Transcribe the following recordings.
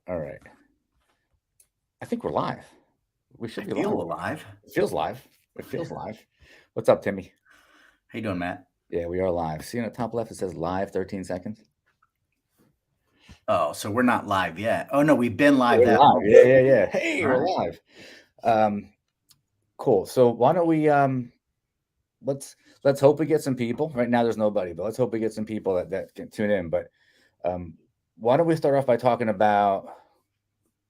All right. I think we're live. We I should be feel live. alive. It feels live. It feels live. What's up, Timmy? How you doing, Matt? Yeah, we are live. See on the top left, it says live 13 seconds. Oh, so we're not live yet. Oh no, we've been live We're that live. long. Yeah. Hey, All we're right. live. Um, cool. So why don't we let's hope we get some people. Right now there's nobody, but let's hope we get some people that can tune in. But um why don't we start off by talking about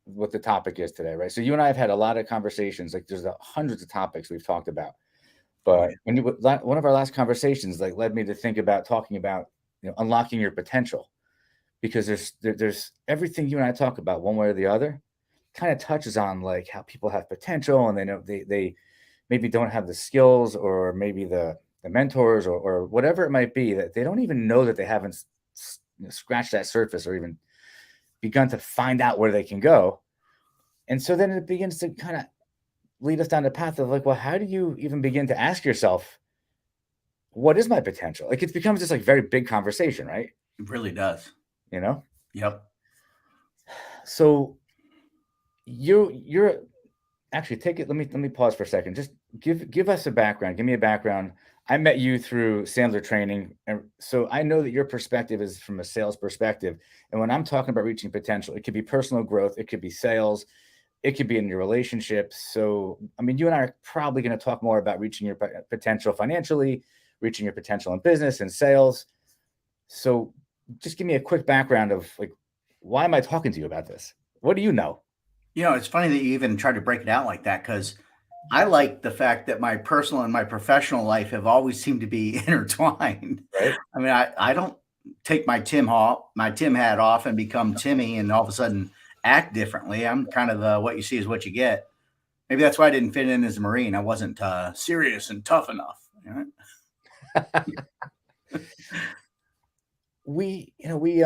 what the topic is today, right? So you and I have had a lot of conversations. Like there's hundreds of topics we've talked about. Oh But yeah. one of our last conversations like led me to think about talking about unlocking your potential because there's everything you and I talk about one way or the other kind of touches on like how people have potential and they know they maybe don't have the skills or maybe the mentors or whatever it might be that they don't even know that they haven't scratched that surface or even begun to find out where they can go. And so then it begins to kind of lead us down the path of like, well, how do you even begin to ask yourself, what is my potential? Like it becomes this like very big conversation, right? It really does. You know? Yep. So you're actually take it. Let me pause for a second. Just give us a background. Give me a background. I met you through Sandler training, and so I know that your perspective is from a sales perspective. And when I'm talking about reaching potential, it could be personal growth, it could be sales, it could be in your relationships. So, I mean, you and I are probably going to talk more about reaching your potential financially, reaching your potential in business and sales. So, just give me a quick background of like, why am I talking to you about this? What do you know? It's funny that you even tried to break it out like that because I like the fact that my personal and my professional life have always seemed to be intertwined. Right? I mean, I don't take my Tim hat off and become Timmy and all of a sudden act differently. I'm kind of what you see is what you get. Maybe that's why I didn't fit in as a Marine. I wasn't serious and tough enough. we we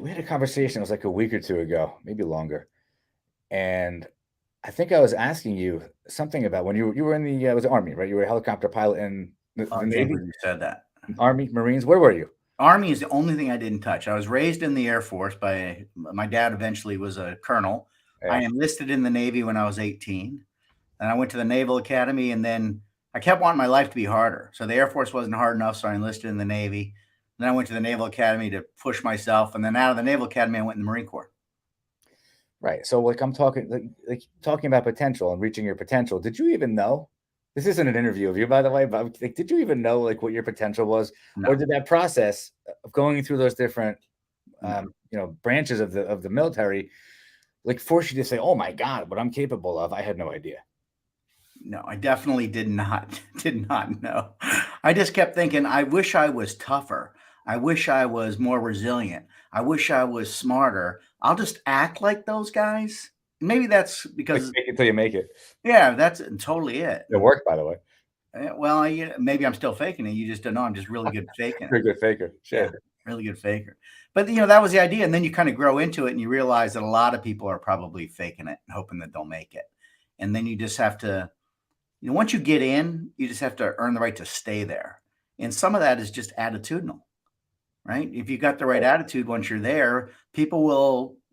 had a conversation. It was like a week or two ago, maybe longer, and I think I was asking you something about when you were in the was it Army, right? You were a helicopter pilot in the I can't Navy, believe you said that. Army, Marines. Where were you? Army is the only thing I didn't touch. I was raised in the Air Force by my dad eventually was a colonel. I Yeah. enlisted in the Navy when I was 18. And I went to the Naval Academy and then I kept wanting my life to be harder. So the Air Force wasn't hard enough, so I enlisted in the Navy. Then I went to the Naval Academy to push myself, and then out of the Naval Academy I went in the Marine Corps. Right. So like I'm talking like talking about potential and reaching your potential. Did you even know? This isn't an interview of you, by the way, but like, did you even know like what your potential was, or No, did that process of going through those different no, branches of the military like force you to say, "Oh my God, what I'm capable of"? I had no idea. no, I definitely did not did not know. I just kept thinking, I wish I was tougher. I wish I was more resilient. I wish I was smarter. I'll just act like those guys. Maybe that's Like because, fake it till you make it. yeah, that's totally it. It worked, by the way. Well, maybe I'm still faking it. You just don't know. I'm just really good at faking it. Pretty good faker. Yeah, Shit. really good faker. But that was the idea. And then you kind of grow into it and you realize that a lot of people are probably faking it and hoping that they'll make it. And then you just have to, once you get in, you just have to earn the right to stay there. And some of that is just attitudinal, right? If you got the right attitude once you're there, people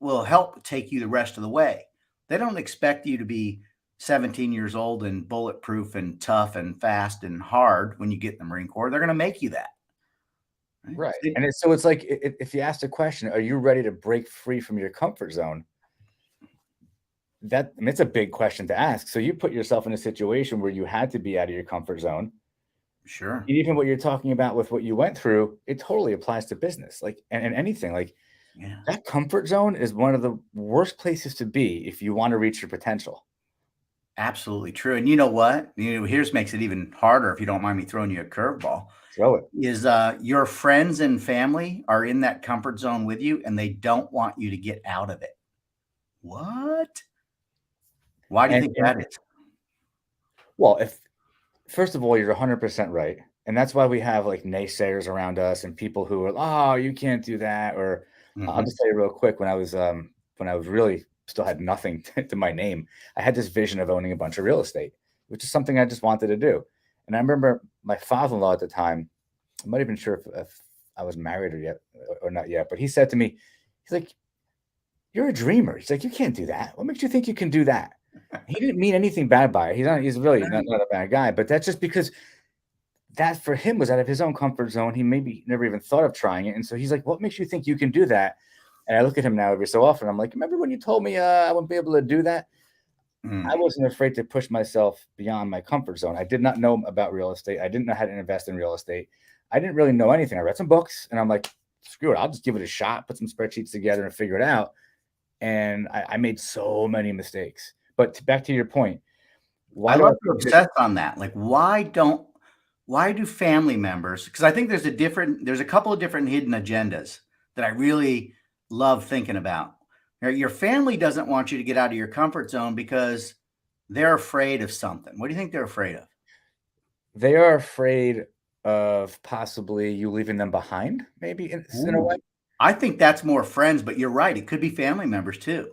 will help take you the rest of the way. They don't expect you to be 17 years old and bulletproof and tough and fast and hard when you get in the Marine Corps. They're going to make you that. Right? Right. And it's like if you ask the question, are you ready to break free from your comfort zone? That, I mean, it's a big question to ask. So you put yourself in a situation where you had to be out of your comfort zone. Sure. Even what you're talking about with what you went through, it totally applies to business, like and anything. Like Yeah. that comfort zone is one of the worst places to be if you want to reach your potential. Absolutely true. And you know what? Here's makes it even harder if you don't mind me throwing you a curveball. Throw it. Is your friends and family are in that comfort zone with you and they don't want you to get out of it. What? Why do you think And that is? well, if first of all, you're 100% right. And that's why we have like naysayers around us and people who are, oh, you can't do that. Or I'll Mhm. just tell you real quick when I was really still had nothing to my name, I had this vision of owning a bunch of real estate, which is something I just wanted to do. And I remember my father-in-law at the time, I'm not even sure if I was married or not yet, but he said to me, he's like, You're a dreamer. He's like, you can't do that. What makes you think you can do that? He didn't mean anything bad by it. He's really not a bad guy, but that's just because that for him was out of his own comfort zone. He maybe never even thought of trying it. And so he's like, what makes you think you can do that? And I look at him now every so often. I'm like, remember when you told me I wouldn't be able to do that? I Mm. wasn't afraid to push myself beyond my comfort zone. I did not know about real estate. I didn't know how to invest in real estate. I didn't really know anything. I read some books and I'm like, screw it. I'll just give it a shot, put some spreadsheets together and figure it out. And I made so many mistakes. But back to your point, I why do I love to think that? obsess on that. Like, why do family members? Because I think there's a couple of different hidden agendas that I really love thinking about. Your family doesn't want you to get out of your comfort zone because they're afraid of something. What do you think they're afraid of? They are afraid of possibly you leaving them behind, maybe in a way. Ooh. I think that's more friends, but you're right. It could be family members too,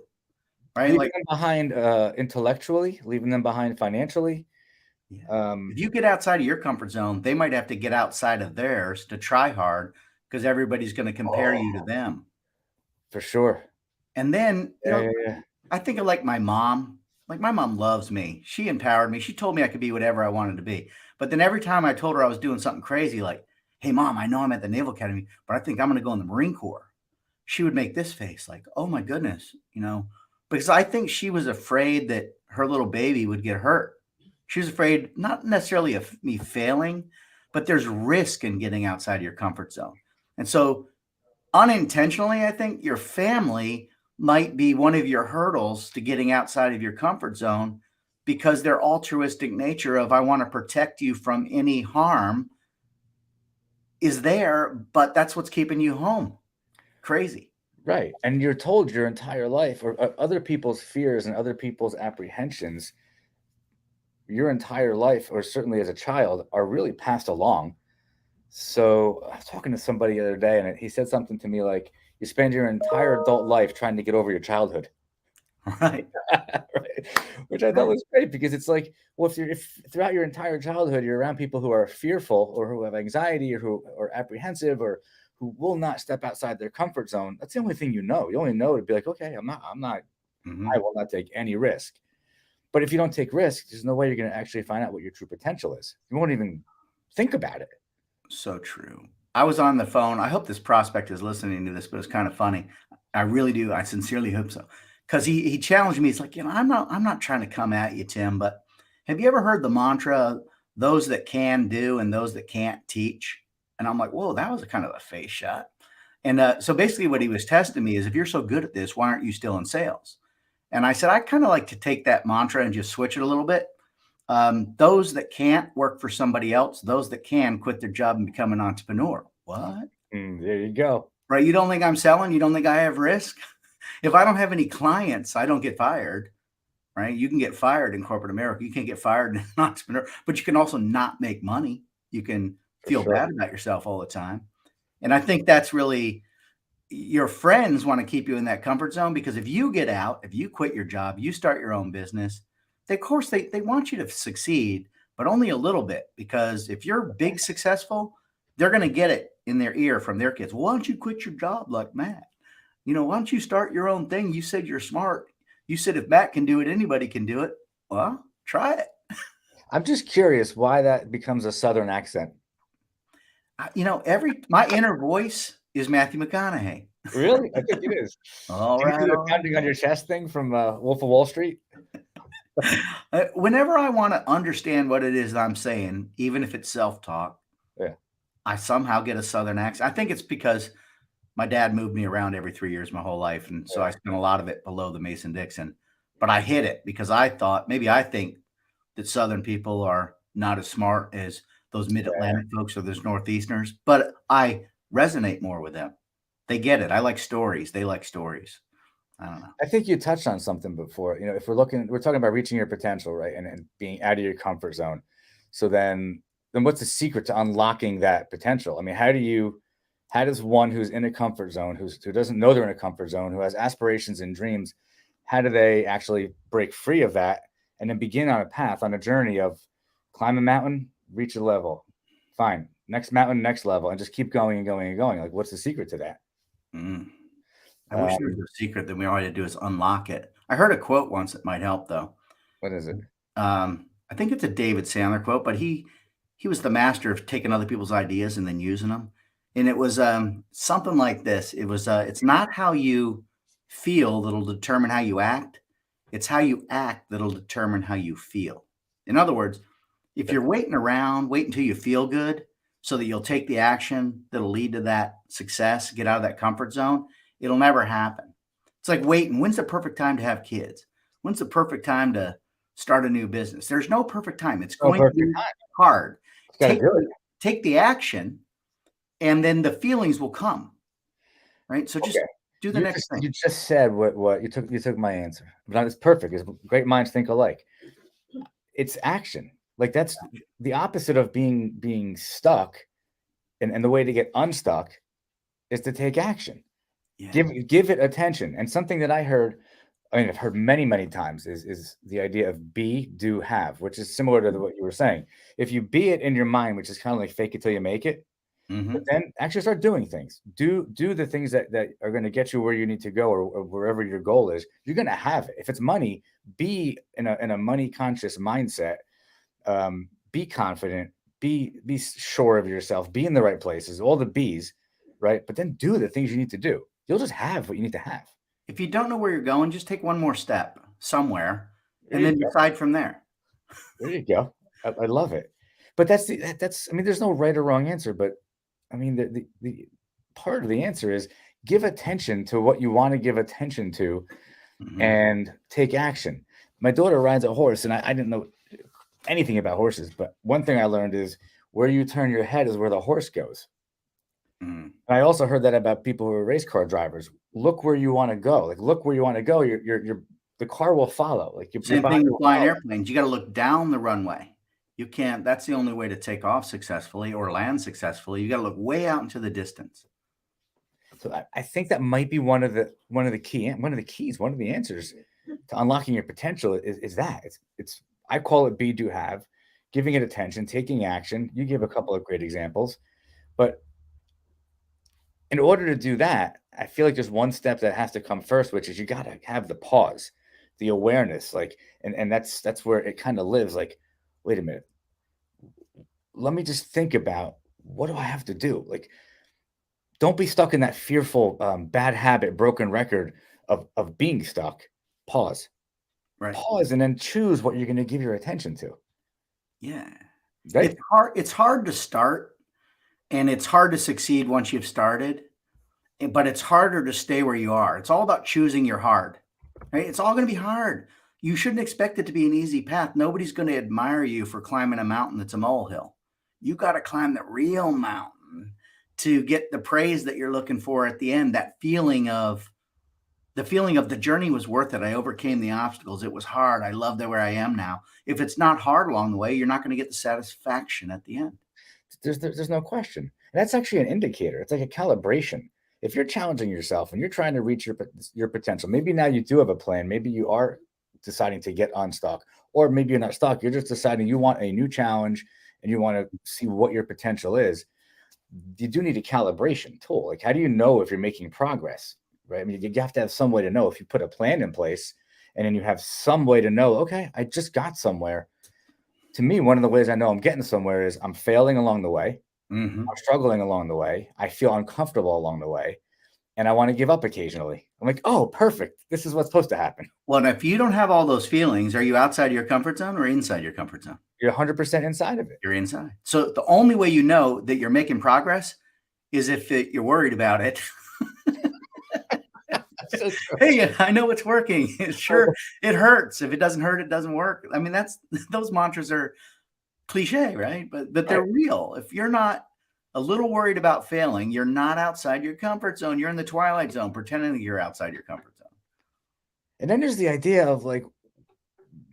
right? Leaving Like, them behind intellectually, leaving them behind financially. yeah. If Um, you get outside of your comfort zone, they might have to get outside of theirs to try hard because everybody's going to compare you to oh, them. for sure. And then, Yeah, yeah, yeah. I think of like my mom. Like my mom loves me. She empowered me. She told me I could be whatever I wanted to be. But then every time I told her I was doing something crazy, like, "Hey, mom, I know I'm at the Naval Academy, but I think I'm going to go in the Marine Corps." She would make this face, like, "Oh my goodness," because I think she was afraid that her little baby would get hurt. She was afraid, not necessarily of me failing, but there's risk in getting outside your comfort zone. And so unintentionally, I think your family might be one of your hurdles to getting outside of your comfort zone because their altruistic nature of I want to protect you from any harm is there, but that's what's keeping you home. Crazy. Right. And you're told your entire life, or other people's fears and other people's apprehensions, your entire life, or certainly as a child, are really passed along. So I was talking to somebody the other day, and he said something to me like, "You spend your entire adult life trying to get over your childhood." Right. Right? Which I thought Right. was great because it's like, well, if throughout your entire childhood you're around people who are fearful or who have anxiety or who are apprehensive or who will not step outside their comfort zone, that's the only thing you know. You only know to be like, okay, I Mhm. will not take any risk. But if you don't take risks, there's no way you're going to actually find out what your true potential is. You won't even think about it. So true. I was on the phone. I hope this prospect is listening to this, but it's kind of funny. I really do. I sincerely hope so. Because he challenged me. He's like, I'm not trying to come at you, Tim, but have you ever heard the mantra, those that can do and those that can't teach? And I'm like, whoa, that was a kind of a face shot. And so basically what he was testing me is if you're so good at this, why aren't you still in sales? And I said, I kind of like to take that mantra and just switch it a little bit. Those that can't work for somebody else, those that can quit their job and become an entrepreneur. What? There you go. Right? You don't think I'm selling? You don't think I have risk? If I don't have any clients, I don't get fired. Right? You can get fired in corporate America. You can't get fired in an entrepreneur, but you can also not make money. You can For feel sure. bad about yourself all the time. And I think that's really your friends want to keep you in that comfort zone because if you get out, if you quit your job, you start your own business, of course they want you to succeed, but only a little bit because if you're big successful, they're going to get it in their ear from their kids. Why don't you quit your job like Matt? Why don't you start your own thing? You said you're smart. You said if Matt can do it, anybody can do it. Well, try it. I'm just curious why that becomes a Southern accent. Every my inner voice is Matthew McConaughey. Really? I think it is. All Do you right, do the all right. pounding on your chest thing from Wolf of Wall Street? Whenever I want to understand what it is I'm saying, even if it's self-talk, Yeah, I somehow get a Southern accent. I think it's because my dad moved me around every 3 years my whole life, and so yeah, I spent a lot of it below the Mason-Dixon. But I hid it because I think that Southern people are not as smart as those yeah. Mid-Atlantic folks or those Northeasterners, but I resonate more with them. They get it. I like stories. They like stories. I don't know. I think you touched on something before. If we're talking about reaching your potential, right? And being out of your comfort zone. So then what's the secret to unlocking that potential? I mean, how does one who's in a comfort zone, who doesn't know they're in a comfort zone, who has aspirations and dreams, how do they actually break free of that and then begin on a path, on a journey of climb a mountain, reach a level, fine, next mountain, next level, and just keep going and going and going? Like, what's the secret to that? Mm. I wish there was a secret that we all had to do is unlock it. I heard a quote once that might help though. What is it? I think it's a David Sandler quote, but he was the master of taking other people's ideas and then using them. And it was something like this. It was it's not how you feel that'll determine how you act. It's how you act that'll determine how you feel. In other words, if you're waiting around, wait until you feel good so that you'll take the action that'll lead to that success, get out of that comfort zone, it'll never happen. It's like waiting. When's the perfect time to have kids? When's the perfect time to start a new business? There's no perfect time. It's No going to perfect be time. hard. Gotta Take do it. take the action, and then the feelings will come. Right. So just Okay. do the next You thing. just said what you took my answer. But it's perfect. It's great minds think alike. It's action. Like that's the opposite of being stuck. And the way to get unstuck is to take action. Yeah. Give it attention. And something that I've heard many, many times is the idea of be, do, have, which is similar to what you were saying. If you be it in your mind, which is kind of like fake it till you make it, but Hmm. then actually start doing things. Do the things that are going to get you where you need to go or wherever your goal is. You're going to have it. If it's money, be in a money conscious mindset. Be confident. Be sure of yourself. Be in the right places. All the B's, right? But then do the things you need to do. You'll just have what you need to have. If you don't know where you're going, just take one more step somewhere, There and you then go. decide from there. There you go. I love it. But that's I mean, there's no right or wrong answer, but I mean the part of the answer is give attention to what you want to give attention to Hmm. and take action. My daughter rides a horse, and I didn't know anything about horses, but one thing I learned is where you turn your head is where the horse goes. Hmm. And I also heard that about people who are race car drivers. Look where you want to go. Like look where you want to go. The car will follow. Like your Same body thing with will flying follow. airplanes. You got to look down the runway. You can't. That's the only way to take off successfully or land successfully. You got to look way out into the distance. So I think that might be one of the keys, one of the answers to unlocking your potential is that it's I call it be do have, giving it attention, taking action. You give a couple of great examples, but in order to do that, I feel like there's one step that has to come first, which is you got to have the pause, the awareness, like, and that's where it kind of lives. Like, wait a minute, let me just think about what do I have to do? Like, don't be stuck in that fearful, bad habit, broken record of being stuck. Pause, Right. pause, and then choose what you're going to give your attention to. Yeah. Right? It's hard to start, and it's hard to succeed once you've started. But it's harder to stay where you are. It's all about choosing your hard, right? It's all going to be hard. You shouldn't expect it to be an easy path. Nobody's going to admire you for climbing a mountain that's a molehill. You got to climb the real mountain to get the praise that you're looking for at the end. That feeling of the journey was worth it. I overcame the obstacles. It was hard. I love that where I am now. If it's not hard along the way, you're not going to get the satisfaction at the end. There's no question. And that's actually an indicator. It's like a calibration. If you're challenging yourself and you're trying to reach your potential, maybe now you do have a plan. Maybe you are deciding to get unstuck, or maybe you're not stuck. You're just deciding you want a new challenge and you want to see what your potential is. You do need a calibration tool. Like, how do you know if you're making progress? Right? I mean, you have to have some way to know. If you put a plan in place and then you have some way to know, okay, I just got somewhere. To me, one of the ways I know I'm getting somewhere is I'm failing along the way. Mm-hmm. I'm struggling along the way. I feel uncomfortable along the way, and I want to give up occasionally. I'm like, oh, perfect. This is what's supposed to happen. Well, if you don't have all those feelings, are you outside your comfort zone or inside your comfort zone? You're 100% inside of it. You're inside. So the only way you know that you're making progress is if you're worried about it. So Hey, I know it's working. Sure, it hurts. If it doesn't hurt, it doesn't work. I mean, that's those mantras are cliche, right? But they're right. real. If you're not a little worried about failing, you're not outside your comfort zone. You're in the twilight zone, pretending that you're outside your comfort zone. And then there's the idea of like,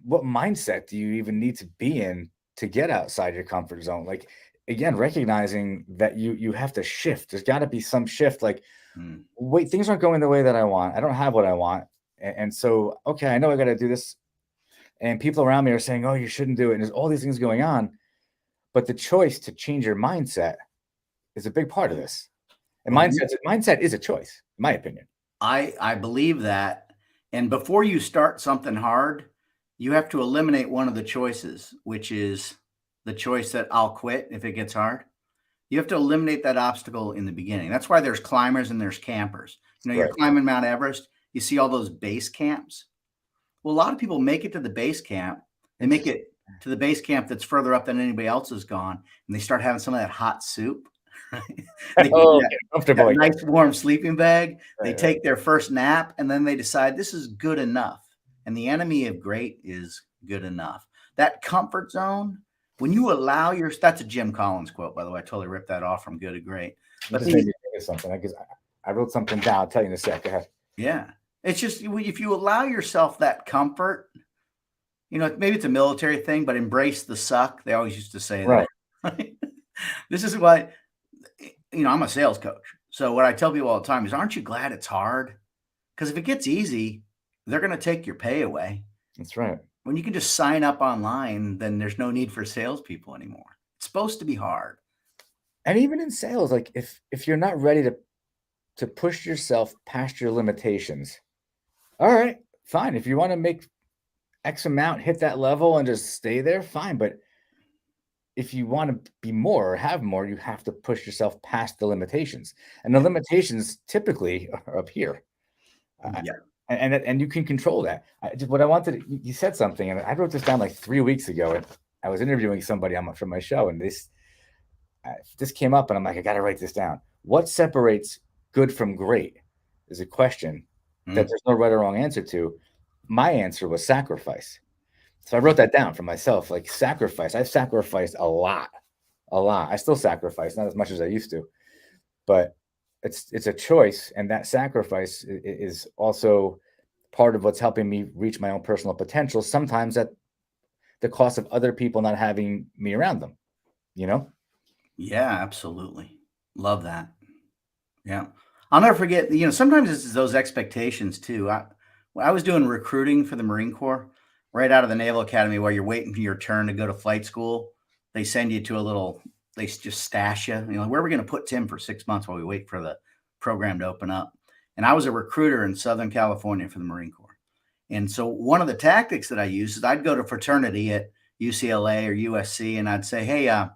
what mindset do you even need to be in to get outside your comfort zone? Like, again, recognizing that you have to shift. There's got to be some shift. Like, Mm. wait, things aren't going the way that I want. I don't have what I want. And so, okay, I know I got to do this. And people around me are saying, oh, you shouldn't do it. And there's all these things going on. But the choice to change your mindset is a big part of this. And Well, mindset is a choice, in my opinion. I believe that. And before you start something hard, you have to eliminate one of the choices, which is the choice that I'll quit if it gets hard. You have to eliminate that obstacle in the beginning. That's why there's climbers and there's campers. You know, you're Right. climbing Mount Everest, you see all those base camps. Well, a lot of people make it to the base camp. They make Interesting. it to the base camp that's further up than anybody else has gone, and they start having some of that hot soup. Right? They get in Oh, that, get that comfortable again. nice warm sleeping bag. They Right, right. take their first nap, and then they decide this is good enough. And the enemy of great is good enough. That comfort zone, when you allow your that's a Jim Collins quote, by the way. I totally ripped that off from Good to Great. You But just made me think of something because I wrote something down. I'll tell you in a sec. Go ahead. yeah, it's just if you allow yourself that comfort, maybe it's a military thing, but embrace the suck. They always used to say that. Right. Right? This is why, I'm a sales coach. So what I tell people all the time is, aren't you glad it's hard? Because if it gets easy, they're going to take your pay away. That's right. When you can just sign up online, then there's no need for salespeople anymore. It's supposed to be hard. And even in sales, like if you're not ready to push yourself past your limitations, all right, fine. If you want to make X amount, hit that level and just stay there, fine. But if you want to be more or have more, you have to push yourself past the limitations. And the limitations typically are up here. Yeah. And you can control that. What I wanted, you said something, and I wrote this down like 3 weeks ago. And I was interviewing somebody from my show, and this came up, and I'm like, I got to write this down. What separates good from great is a question that there's no right or wrong answer to. My answer was sacrifice. So I wrote that down for myself, like sacrifice. I've sacrificed a lot, a lot. I still sacrifice, not as much as I used to, but it's a choice, and that sacrifice is also part of what's helping me reach my own personal potential. Sometimes at the cost of other people not having me around them. You know? Yeah, absolutely. Love that. Yeah. I'll never forget, sometimes it's those expectations too. When I was doing recruiting for the Marine Corps, right out of the Naval Academy, while you're waiting for your turn to go to flight school, they send you to they just stash you. Where are we going to put Tim for 6 months while we wait for the program to open up? And I was a recruiter in Southern California for the Marine Corps. And so one of the tactics that I used is I'd go to fraternity at UCLA or USC, and I'd say, hey, how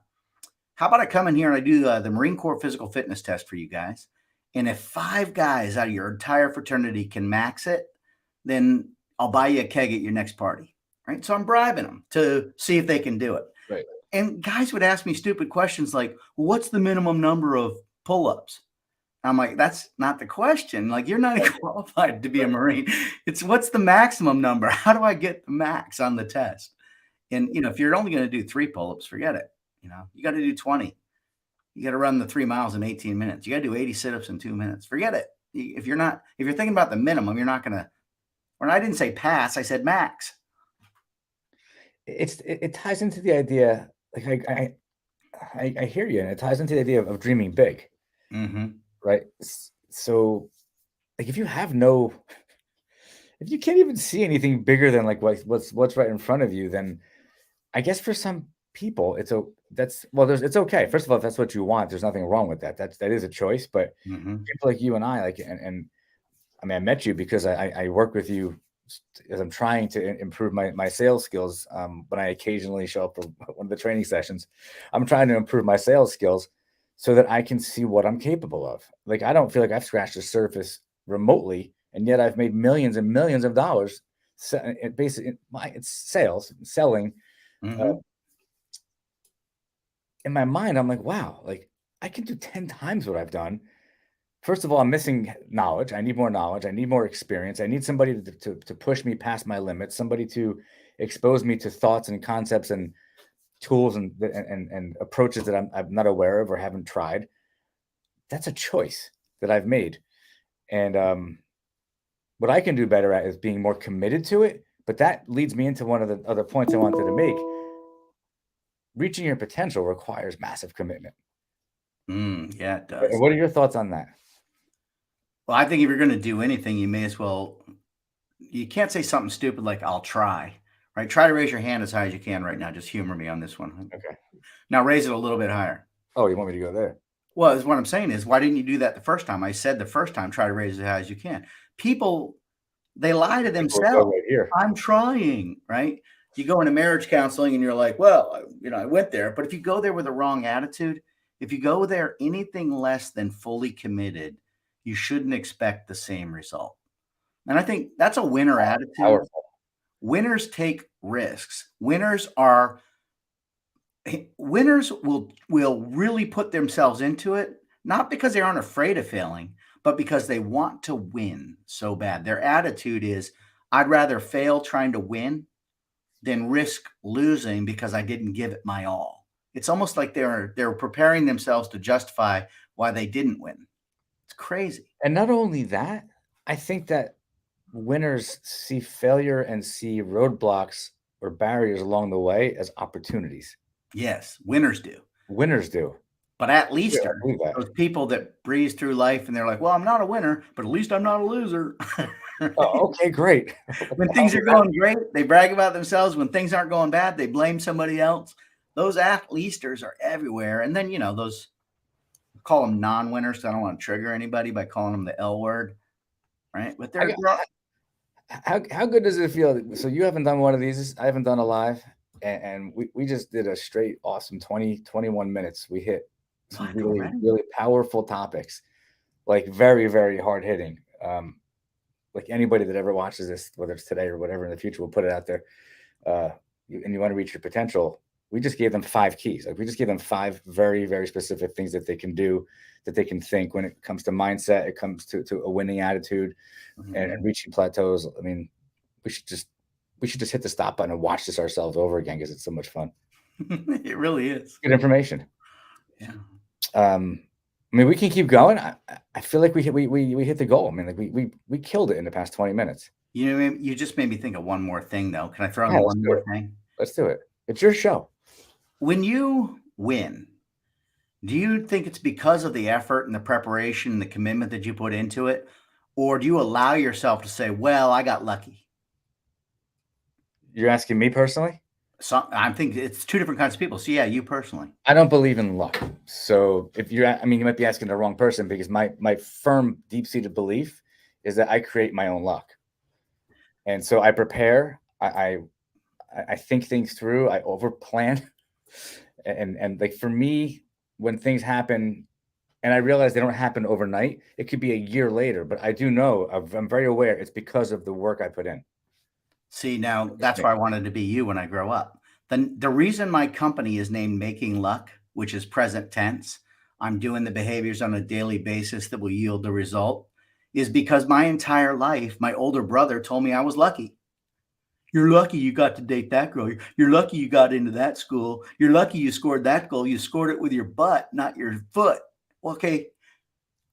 about I come in here and I do the Marine Corps physical fitness test for you guys? And if 5 guys out of your entire fraternity can max it, then I'll buy you a keg at your next party. Right. So I'm bribing them to see if they can do it. Right. And guys would ask me stupid questions like, what's the minimum number of pull-ups? I'm like, that's not the question. Like, you're not qualified to be a Marine. It's what's the maximum number? How do I get the max on the test? And, if you're only going to do 3 pull-ups, forget it. You got to do 20. You got to run the 3 miles in 18 minutes. You got to do 80 sit-ups in 2 minutes. Forget it. If you're thinking about the minimum, you're not going to, or I didn't say pass, I said max. It ties into the idea, like I hear you, and it ties into the idea of dreaming big. Mm-hmm. Right. So like if you can't even see anything bigger than like what's right in front of you, then I guess for some people it's okay. First of all, if that's what you want, there's nothing wrong with that. That is a choice. But people like you and I, like, and I mean, I met you because I work with you as I'm trying to improve my sales skills. When I occasionally show up for one of the training sessions, I'm trying to improve my sales skills so that I can see what I'm capable of. Like, I don't feel like I've scratched the surface remotely, and yet I've made millions and millions of dollars. Basically, it's selling. Mm-hmm. In my mind, I'm like, wow, like I can do 10 times what I've done. First of all, I'm missing knowledge. I need more knowledge. I need more experience. I need somebody to push me past my limits, somebody to expose me to thoughts and concepts and tools and approaches that I'm not aware of or haven't tried. That's a choice that I've made. And what I can do better at is being more committed to it. But that leads me into one of the other points I wanted to make. Reaching your potential requires massive commitment. Yeah, it does. What are your thoughts on that? Well, I think if you're going to do anything, you can't say something stupid like, I'll try, right? Try to raise your hand as high as you can right now. Just humor me on this one. Okay. Now raise it a little bit higher. Oh, you want me to go there? Well, is what I'm saying is, why didn't you do that the first time? I said the first time, try to raise it as high as you can. People, they lie to People would go themselves. right here. I'm trying, right? You go into marriage counseling and you're like, well, I went there. But if you go there with the wrong attitude, if you go there anything less than fully committed, you shouldn't expect the same result. And I think that's a winner attitude. Powerful. Winners take risks. Winners will really put themselves into it, not because they aren't afraid of failing, but because they want to win so bad. Their attitude is, I'd rather fail trying to win than risk losing because I didn't give it my all. It's almost like they're preparing themselves to justify why they didn't win. It's crazy. And not only that, I think that winners see failure and see roadblocks or barriers along the way as opportunities. Yes, winners do. Winners do. But at Yeah, least I believe that. those people that breeze through life and they're like, well, I'm not a winner, but at least I'm not a loser. Oh, okay, great. When things are going great, they brag about themselves. When things aren't going bad, they blame somebody else. Those at-leasters are everywhere. And then, those, call them non-winners. I don't want to trigger anybody by calling them the L word, right? But I got, how good does it feel? So you haven't done one of these. I haven't done a live, and we just did a straight awesome 21 minutes. We hit some really, really powerful topics, like very, very hard hitting. Like anybody that ever watches this, whether it's today or whatever in the future, we'll put it out there. And you want to reach your potential. We just gave them 5 keys. Like we just gave them 5 very, very specific things that they can do, that they can think when it comes to mindset, it comes to a winning attitude, and reaching plateaus. I mean, we should just hit the stop button and watch this ourselves over again because it's so much fun. It really is. Good information. Yeah. I mean, we can keep going. I feel like we hit the goal. I mean, like we killed it in the past 20 minutes. You just made me think of one more thing, though. Can I throw in Yeah, one more thing? Let's do it. It's your show. When you win, do you think it's because of the effort and the preparation and the commitment that you put into it? Or do you allow yourself to say, well, I got lucky? You're asking me personally? So I'm thinking it's 2 different kinds of people. So yeah, you personally. I don't believe in luck. So if you might be asking the wrong person, because my firm deep-seated belief is that I create my own luck. And so I prepare, I think things through, I overplan. And like for me, when things happen and I realize they don't happen overnight, it could be a year later, but I do know, I'm very aware it's because of the work I put in. See, now that's why I wanted to be you when I grow up. The reason my company is named Making Luck, which is present tense, I'm doing the behaviors on a daily basis that will yield the result, is because my entire life, my older brother told me I was lucky. You're lucky you got to date that girl. You're lucky you got into that school. You're lucky you scored that goal. You scored it with your butt, not your foot. Okay,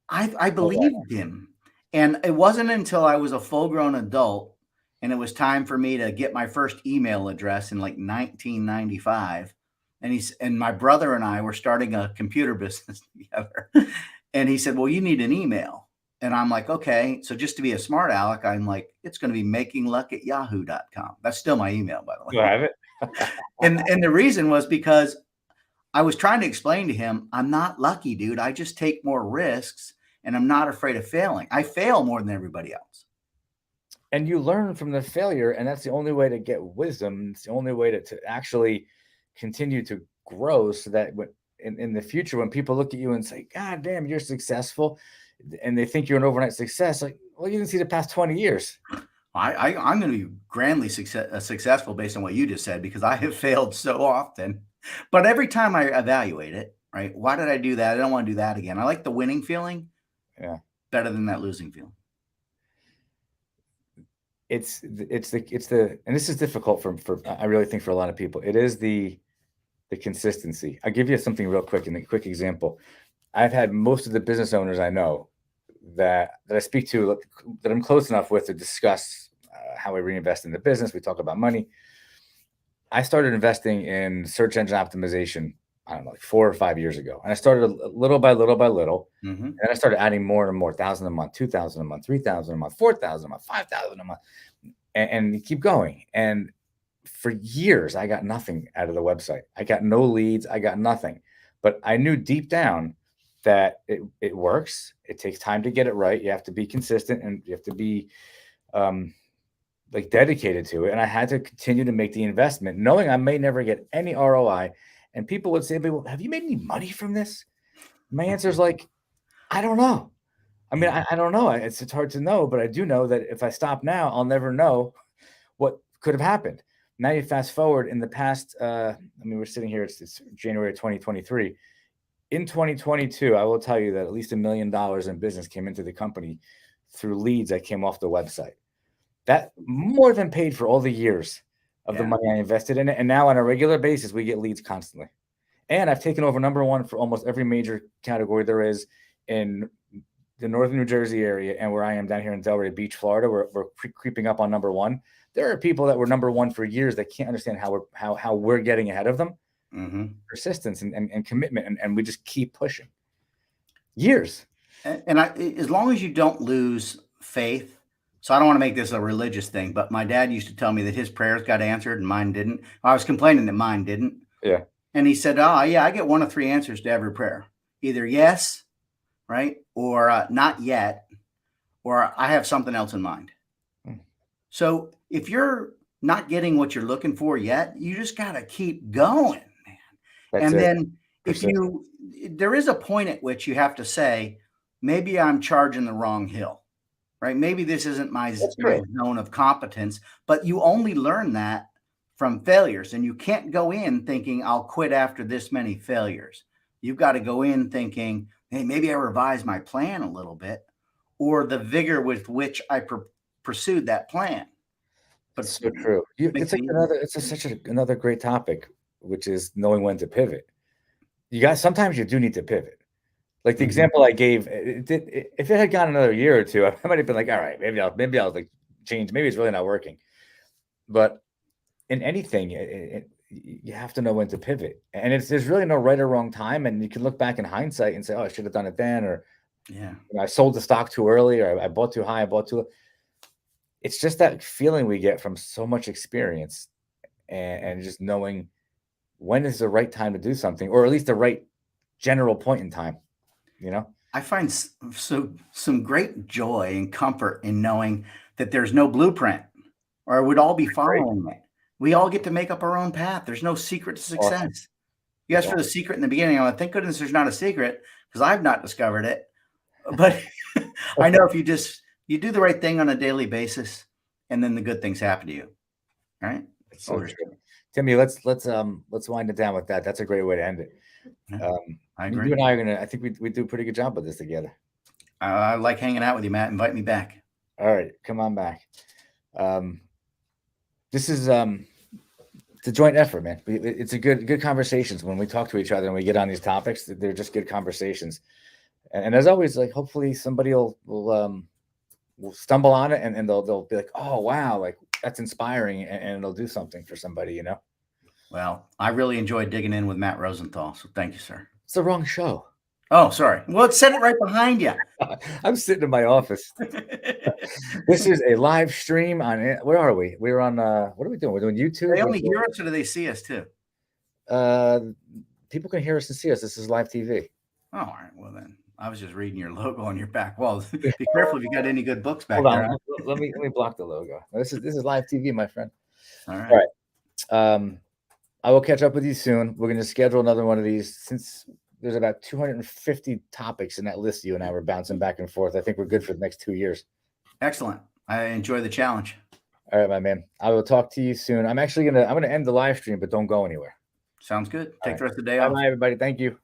I believed him. And it wasn't until I was a full-grown adult and it was time for me to get my first email address in like 1995. And my brother and I were starting a computer business together. And he said, well, you need an email. And I'm like, okay. So just to be a smart aleck, I'm like, it's going to be makingluck@yahoo.com. That's still my email, by the way. You have it. And the reason was because I was trying to explain to him, I'm not lucky, dude. I just take more risks and I'm not afraid of failing. I fail more than everybody else. And you learn from the failure, and that's the only way to get wisdom. It's the only way to actually continue to grow, so that in the future, when people look at you and say, God damn, you're successful, and they think you're an overnight success, like, well, you can see the past 20 years. I'm going to be grandly successful based on what you just said, because I have failed so often. But every time I evaluate it, right? Why did I do that? I don't want to do that again. I like the winning feeling better than that losing feeling. It's the and this is difficult for I really think for a lot of people. It is the consistency. I'll give you something real quick, and a quick example. I've had most of the business owners I know that I speak to, that I'm close enough with, to discuss how I reinvest in the business. We talk about money. I started investing in search engine optimization, I don't know, like 4 or 5 years ago. And I started little by little by little. And I started adding more and more, 1,000 a month, 2,000 a month, 3,000 a month, 4,000 a month, 5,000 a month, and you keep going. And for years, I got nothing out of the website. I got no leads. I got nothing. But I knew deep down that it works. It takes time to get it right. You have to be consistent and you have to be like dedicated to it. And I had to continue to make the investment, knowing I may never get any ROI. And people would say, well, have you made any money from this? My answer is like, I don't know. I mean, I don't know. It's hard to know, but I do know that if I stop now, I'll never know what could have happened. Now you fast forward in the past. I mean, we're sitting here, it's January 2023. In 2022, I will tell you that at least $1 million in business came into the company through leads that came off the website. That more than paid for all the years of the money I invested in it. And now on a regular basis, we get leads constantly. And I've taken over #1 for almost every major category there is in the northern New Jersey area, and where I am down here in Delray Beach, Florida, we're creeping up on #1. There are people that were #1 for years that can't understand how we're getting ahead of them. Persistence and commitment, and we just keep pushing. Years. And as long as you don't lose faith. So I don't want to make this a religious thing, but my dad used to tell me that his prayers got answered and mine didn't. I was complaining that mine didn't. Yeah. And he said, "Oh yeah, I get 1 of 3 answers to every prayer. Either yes, right, or not yet, or I have something else in mind." So if you're not getting what you're looking for yet, you just got to keep going, man. That's it. Then there is a point at which you have to say, maybe I'm charging the wrong hill, right? Maybe this isn't my zone of competence, but you only learn that from failures. And you can't go in thinking I'll quit after this many failures. You've got to go in thinking, hey, maybe I revise my plan a little bit, or the vigor with which I pursued that plan. But it's so true. It's like another great topic, which is knowing when to pivot. Sometimes you do need to pivot. Like the example I gave, if it had gone another year or two, I might have been like, all right, maybe I'll like change. Maybe it's really not working. But in anything, you have to know when to pivot, and there's really no right or wrong time. And you can look back in hindsight and say, oh, I should have done it then, or I sold the stock too early, or I bought too high, I bought too low. It's just that feeling we get from so much experience and just knowing when is the right time to do something, or at least the right general point in time. I find some great joy and comfort in knowing that there's no blueprint, or we'd all be following it. We all get to make up our own path. There's no secret to success. Awesome. You asked for the secret in the beginning. I'm like, thank goodness there's not a secret, because I've not discovered it. But I know if you do the right thing on a daily basis, and then the good things happen to you. All right. So Timmy, let's wind it down with that. That's a great way to end it. I agree. You and I are I think we do a pretty good job with this together. I like hanging out with you, Matt. Invite me back. All right, come on back. This is it's a joint effort, man. It's a good conversations when we talk to each other and we get on these topics. They're just good conversations. And as always, like hopefully somebody will stumble on it and they'll be like, oh wow, like that's inspiring, and it'll do something for somebody, Well, I really enjoyed digging in with Matt Rosenthal, so thank you, sir. It's the wrong show. Oh, sorry. Well, it's set it right behind you. I'm sitting in my office. This is a live stream on it. Where are we? We're on what are we doing? We're doing YouTube. They only hear us, or do they see us too? People can hear us and see us. This is live TV. Oh, all right. Well then, I was just reading your logo on your back wall. Be careful if you got any good books back Hold there. On. Let me block the logo. This is live TV, my friend. All right. All right. I will catch up with you soon. We're going to schedule another one of these, since there's about 250 topics in that list. You and I were bouncing back and forth. I think we're good for the next 2 years. Excellent. I enjoy the challenge. All right, my man. I will talk to you soon. I'm gonna end the live stream, but don't go anywhere. Sounds good. Take the rest of the day off. Bye, everybody. Thank you.